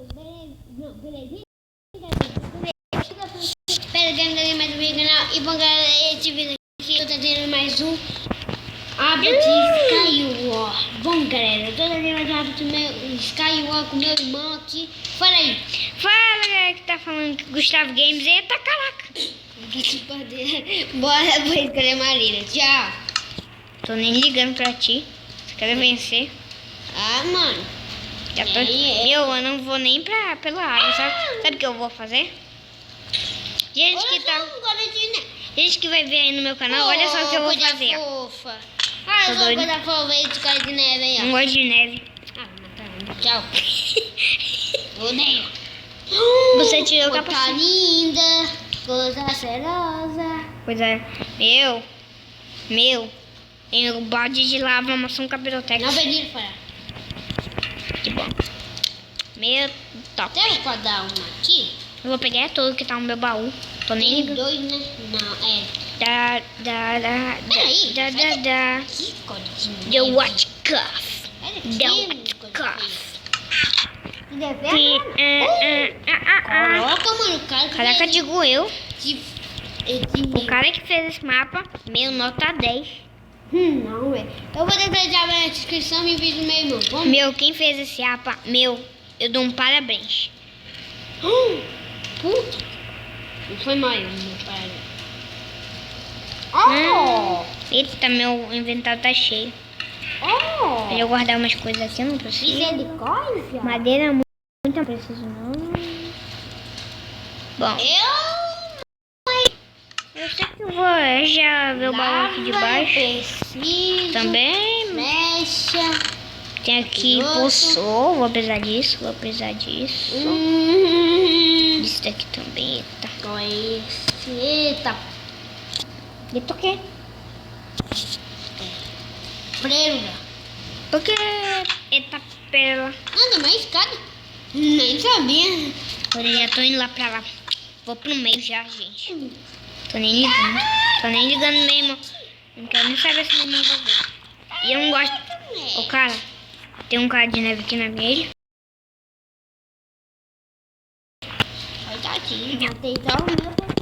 Não, beleza. Espero que ainda mais um vídeo no canal. E bom, galera, esse vídeo aqui eu tô tendo mais um hábito Skywar. Bom, galera, eu tô tendo mais um hábito Skywar com meu irmão aqui. Fala aí. Fala, galera, que tá falando que Gustavo Games. Eita, caraca. Bora, vou escolher Marília. Tchau. Tô nem ligando pra ti. Você quer vencer? Ah, mano. Já tô... eu não vou nem pela água, sabe? Sabe o que eu vou fazer? Gente que tá... gente que vai ver aí no meu canal, olha só o que eu vou fazer. Fofa. Ah, eu vou coisa fofa aí de cara de neve aí, ó. Não gosto de neve. Ah, mas tchau. Odeio. Você tirou o Coisa capacete. linda, coisa cheirosa. Pois é. Meu. Tem um balde de lava, maçã com biblioteca. Não pedi para. Que bom. Meu top. Serve pra dar uma aqui? Eu vou pegar tudo que tá no meu baú. Tô nem Tem ligando. dois, né? Não, é. Peraí. Que codinho. The Watch Cuff. The Olha Watch Cuff. Coloca, mano, o cara que Caraca, digo eu. O o cara que fez esse mapa, meu, nota 10. Não, velho. Eu vou deixar na descrição e vídeo do meu irmão. Vamos? Meu, quem fez esse mapa, meu, eu dou um parabéns. Puta. Não foi maior, meu pai. Oh! Eita, meu inventário tá cheio. Oh! Deixa eu guardar umas coisas aqui, não preciso. Misericórdia. Madeira muito, não preciso não. Bom, eu sei que eu vou já ver o baú aqui de baixo. Preciso. Também Mexa. tem aqui poçou, vou precisar disso, disso daqui também, eita. Eita. Eita o quê? Prega. Por que eita pela? Nada mais escada. Nem sabia. Eu já tô indo lá pra lá. Vou pro meio já, gente. Tô nem ligando. Tô nem ligando mesmo. Não quero nem saber se meu irmão vai ver. E eu não gosto. Ô, cara, tem um cara de neve aqui na minha ilha. Coitadinho, matei só o meu porque...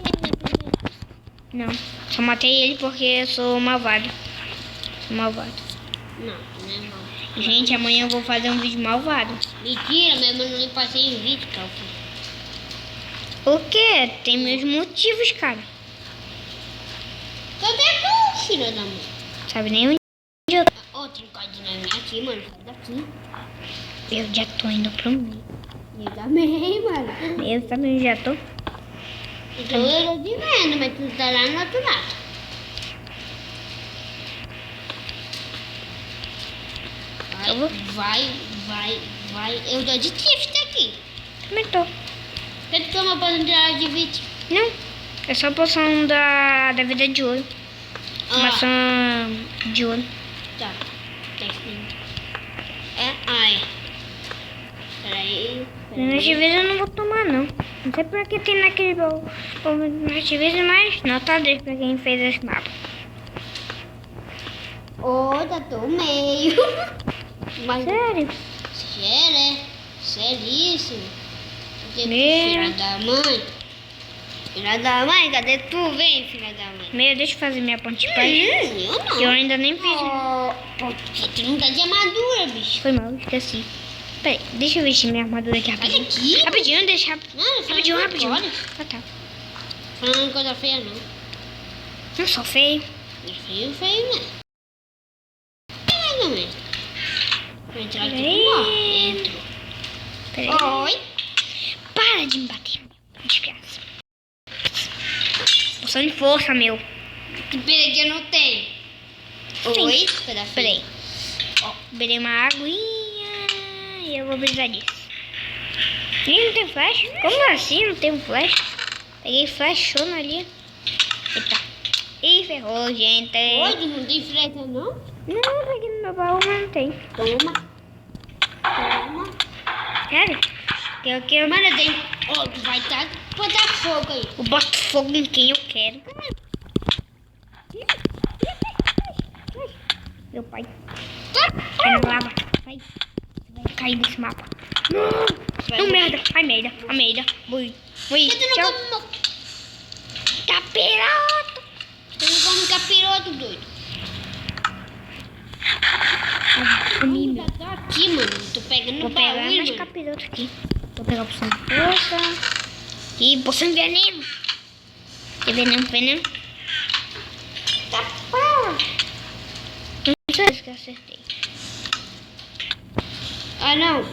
Não, só matei ele porque eu sou malvado. Sou malvado. Não, não é mal. Gente, amanhã eu vou fazer um vídeo malvado. Mentira, minha mãe não passei em vídeo, cara. Por quê? Tem meus motivos, cara. Cadê a filha da mãe? Sabe nem onde eu tô. Ó, tem um cadinho na minha aqui, mano. Sai daqui. Eu já tô indo pro meio. Eu também, mano. Eu também já tô. Então eu tô te vendo, mas tu tá lá no outro lado. Vai. Eu tô de drift aqui. Também tô. Quer que toma pra entrar de vídeo? Não, é só a poção da vida de ouro. Maçã de ouro. Tá. Tá escrito. Ai. Peraí. Às vezes eu não vou tomar, não. Não sei por que tem naquele baú. Às vezes, mas nota 10 pra quem fez esse mapa. Tá tô meio. Mas Sério? Seríssimo. Meu. Filha da mãe. Filha da mãe, cadê tu? Vem, filha da mãe. Meu, deixa eu fazer minha ponte de paz. Eu não. Eu ainda nem fiz. Porque tu não tá de armadura, bicho. Foi mal, esqueci. Peraí, deixa eu vestir minha armadura aqui rapidinho. Aqui? Rapidinho, deixa. Não, Rapidinho. Ah, tá. Falando coisa feia, não. Não sou feio. Feio, né? Mais ou menos. Vou entrar aqui Peraí. com ó. Entro. Peraí. Oi. Para de me bater. Desgraça. Poção de força, meu. Peraí que eu não tenho. Oi. Peraí. Ó, beberei uma aguinha e eu vou precisar disso. Ih, não tem flash? Como assim não tem um flash? Peguei flashona ali. Eita. Ih, ferrou, gente. Hoje não tem freta, não? Não, peguei no meu baú, mas não tem. Toma. Sério? Que Mano, tem... Ó, tu vai botar fogo aí. eu boto fogo em quem eu quero. Meu pai. Cai na lava. Sai. Você vai cair desse mapa. Não, merda. Ai, merda. A merda. Ui. Ui. Você não Tchau. come meu... Capiroto. Você não come capiroto, doido. Comi, meu. Tá aqui, mano. Tô pegando Vou no pegar baú, mais mano. capiroto aqui. Vou pegar a poção de força. E poção de veneno. Que veneno, veneno. Tá pá. Não sei se eu acertei. Ah, não.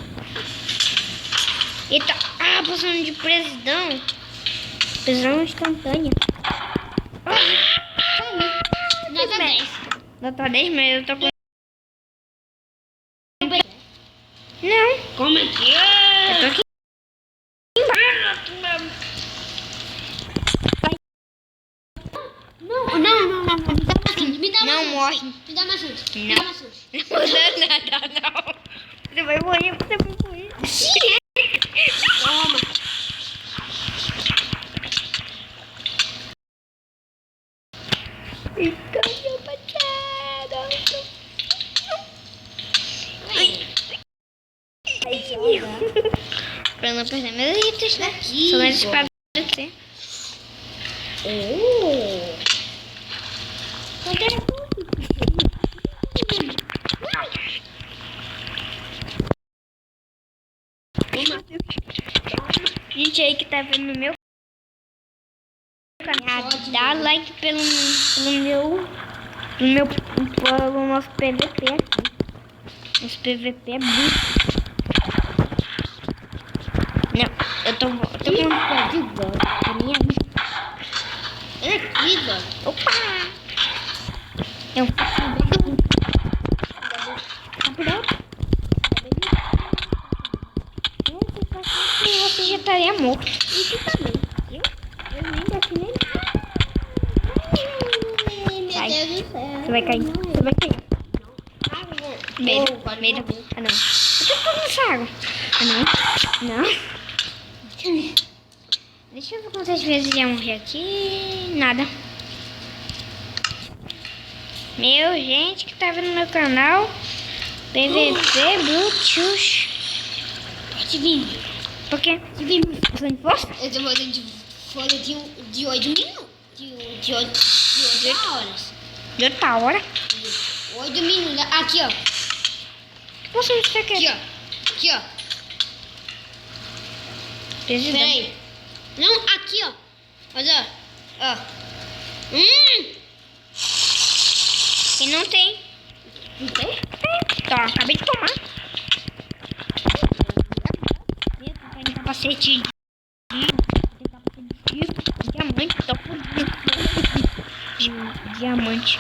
Eita. Ah, poção de prisão. Prisão instantânea. Nota 10. Nota 10, mas eu tô com... Não. Como é que Eu é? tô aqui. Não. Me dá maçã. Me dá Não maçã. morre. Me dá maçã. Me Não. dá maçã. Não. Você vai morrer, você vai morrer. Toma. Então, meu parceiro. Pra não perder meus itens, né? Aqui, Sou mais ó. espada do que você. Gente aí que tá vendo meu canal, dá like pelo nosso PVP aqui. Nosso PVP é muito. Não, eu tô com a minha vida. Olha aqui, velho. Opa! Eu você já estaria morto. E tu também. Eu nem definei. Meu Vai. Deus do céu. Você vai cair. Você vai cair. Medo. Pode Medo. morrer. Ah, não. Eu tô tomando essa água. Ah, não. Não. Deixa eu ver quantas vezes já morri aqui. Nada. Meu, gente que tá vendo meu canal. PVP Bluetooth. Pode vir. Por quê? Pode vir. Você não posta? Eu tô fazendo de 8 minutos. De 8 horas. De outra hora. 8 minutos. Aqui, ó. Você não sei o que. Aqui, ó. Aqui, ó. Presidente. Peraí. Não, aqui, ó. Olha, ó. E não tem. Não tem? Tá, acabei de tomar. Tem capacete de diamante, tô de diamante.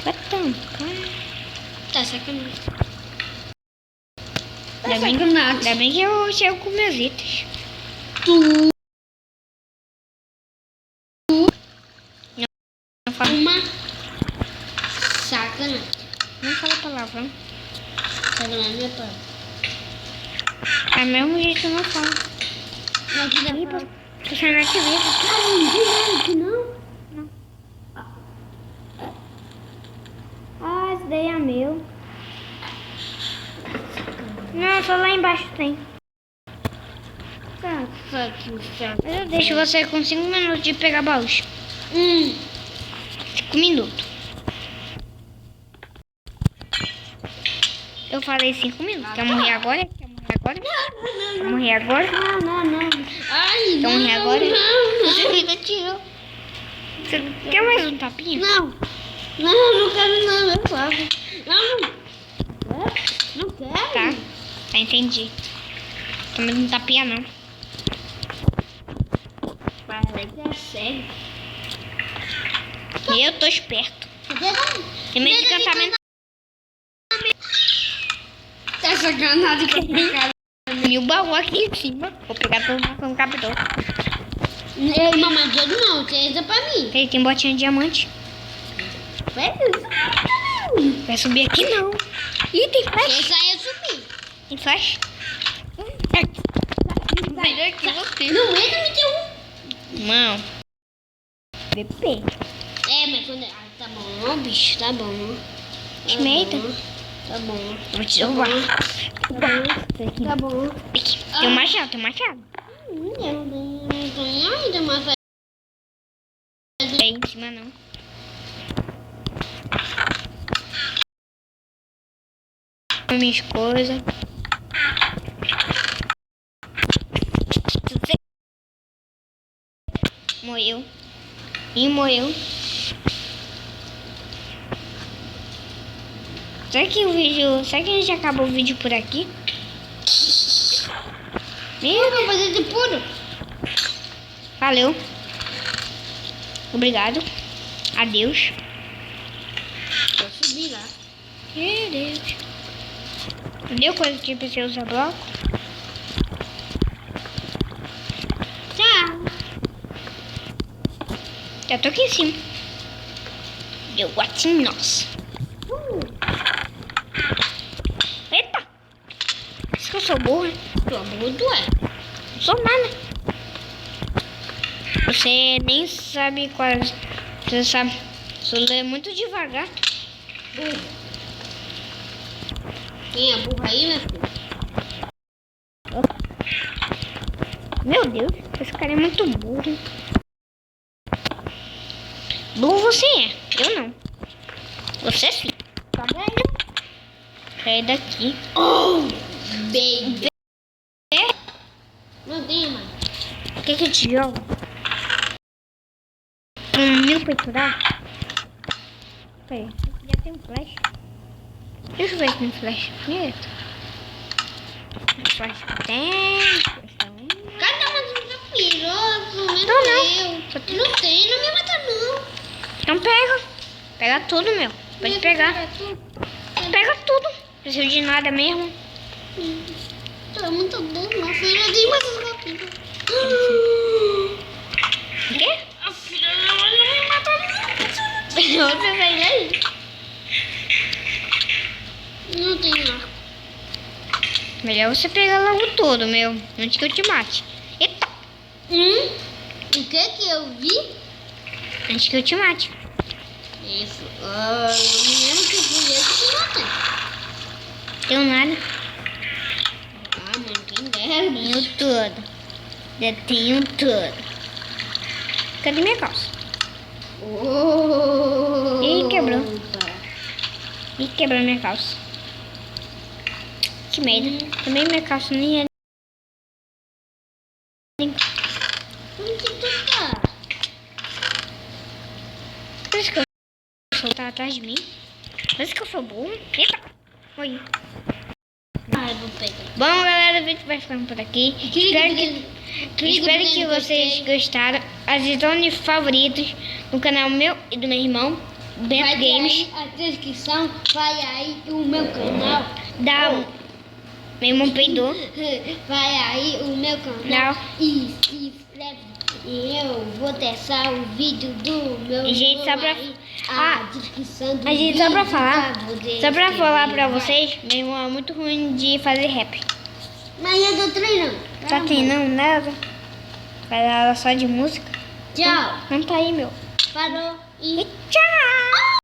Vai tampar. Tá sacanagem. Ainda bem que eu chego com meus itens. Não fala, Uma sacanagem. não fala palavrão. Sacanagem não é pra... É mesmo jeito que eu não falo. Não, aqui dá Ih, pra... tô saindo aqui mesmo. Não. Ah, esse daí é meu. Não, só lá embaixo tem. Tá, Mas eu deixo você com 5 minutos de pegar baús. 5 minutos. Eu falei 5 minutos. Quer morrer agora? Quer morrer agora? Quer morrer agora? Não. Ai, Quer morrer agora? Você me tirou. Você quer mais um tapinha? Não quero não, eu faço. Não quero. Tá, entendi. Também não tapinha não. Parece que é sério. Eu tô esperto. Tem medo de encantamento. Tá sacanagem com a minha cara. Mil baú aqui em cima. Vou pegar todo mundo no capitão. Ei, mamãe, todo não, você entra pra mim. Ele tem botinha de diamante. Vai subir aqui não. Ih, tem flash. Essa aí eu subi. Tem flash? Melhor que você. Não entra no teu... Não. BP. É, mas quando... Ah, tá bom, bicho, tá bom. Esmeita. Tá bom. Vou te derrubar. Tá bom. Aqui. Tem um machado, tem um machado. Eu não tenho ainda uma festa. É em cima não. Minhas coisas. Morreu. E morreu. Será que o vídeo... Será que a gente acaba o vídeo por aqui? Eu vou fazer de puro. Valeu. Obrigado. Adeus. Vou subir lá. Meu Deus. Deu coisa que você usa bloco? Tchau. Já tô aqui em cima. Deu gatinho nosso. Eita. Acho que eu sou burra. Tu amor, tu é. Não sou nada. Você nem sabe quais. Você sabe. Você lê muito devagar. Burro. Quem é burro aí, meu filho? Meu Deus, esse cara é muito burro. Burro você é, eu não. Você sim. Tá vendo? Sai daqui. Oh, baby. Não tem, mano. O que que eu te jogo? 1.000 pra aturar? Peraí, já tem um flash. Deixa eu ver se tem flash. Eita. Flash tem. Cada um do piroso, menos Não, não. eu. Não tem, não me mata não. Então pega. Pega tudo, meu. Pode pegar. Pega tudo. Não preciso de nada mesmo. Tu é muito burro, meu filho. Eu tenho mais rápido. O quê? A filha da mãe não me mata não. Você sai daí. Não tem lá. Melhor você pegar logo tudo, meu. Antes que eu te mate. Eita. O que eu vi? Antes que eu te mate. Isso. Eu me lembro que fui eu que te matei. Tenho nada. Ah, mano, quem dera. Tenho tudo. Já tenho tudo. Cadê minha calça? Oh. Ih, quebrou. Ih, quebrou minha calça. Que medo. Também minha calça nem é. Onde que tu tá? Parece que eu sou tá atrás de mim. Parece que eu sou burro. Eita. Oi. Ai, vou pegar. Bom, galera, o vídeo vai ficando por aqui. Espero que vocês gostaram. Adicione favoritos no canal meu e do meu irmão, Bento Vai ter Games. aí a descrição, vai aí o meu canal. Da meu irmão peidou. Vai aí o meu canal. Não. E se inscreve. E eu vou testar o vídeo do meu E, gente, irmão só pra- aí, Ah, a descrição do A gente, vídeo só pra falar, poder só pra falar pra escrever. vocês, meu irmão é muito ruim de fazer rap. Mas eu tô treinando. Tá treinando nada? Faz aula só de música? Tchau. Não tá aí, meu. Parou. E E tchau!